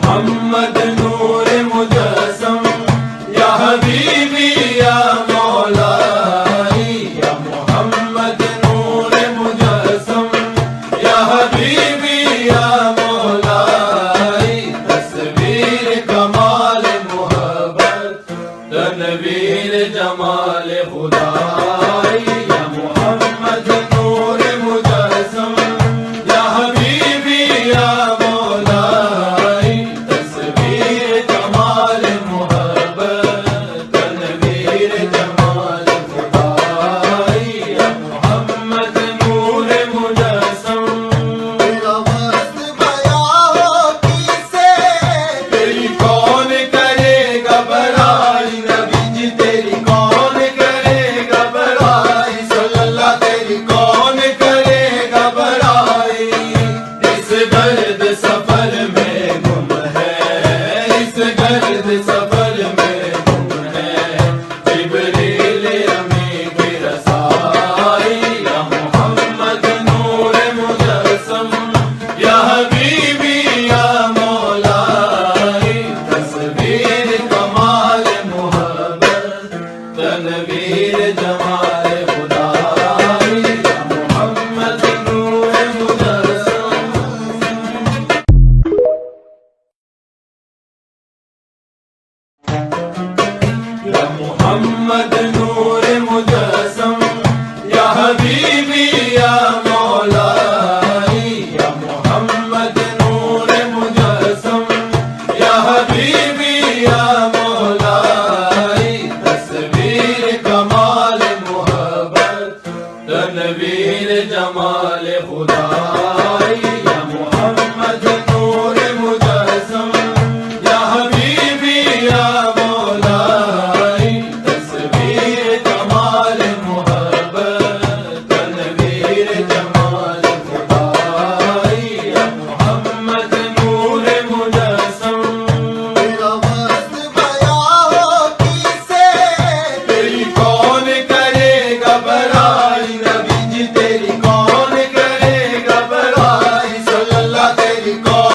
محمد نور مجسم یا حبیبی یا مولائی یا محمد نور مجسم یا حبیبی یا مولائی تصویر کمال محبت تنویر جمال خدائی یا محمد نور مجسم یا حبیبی یا مولائی تصویر کمال محبت تنویر جمال خدائی یا محمد نور مجسم تیرا وصف بیان ہو کسے تیری کون کرے گا بڑائی نبی جی تیری کون کرے گا بڑائی صلی اللہ تیری کون کرے گا بڑائی اس درد سب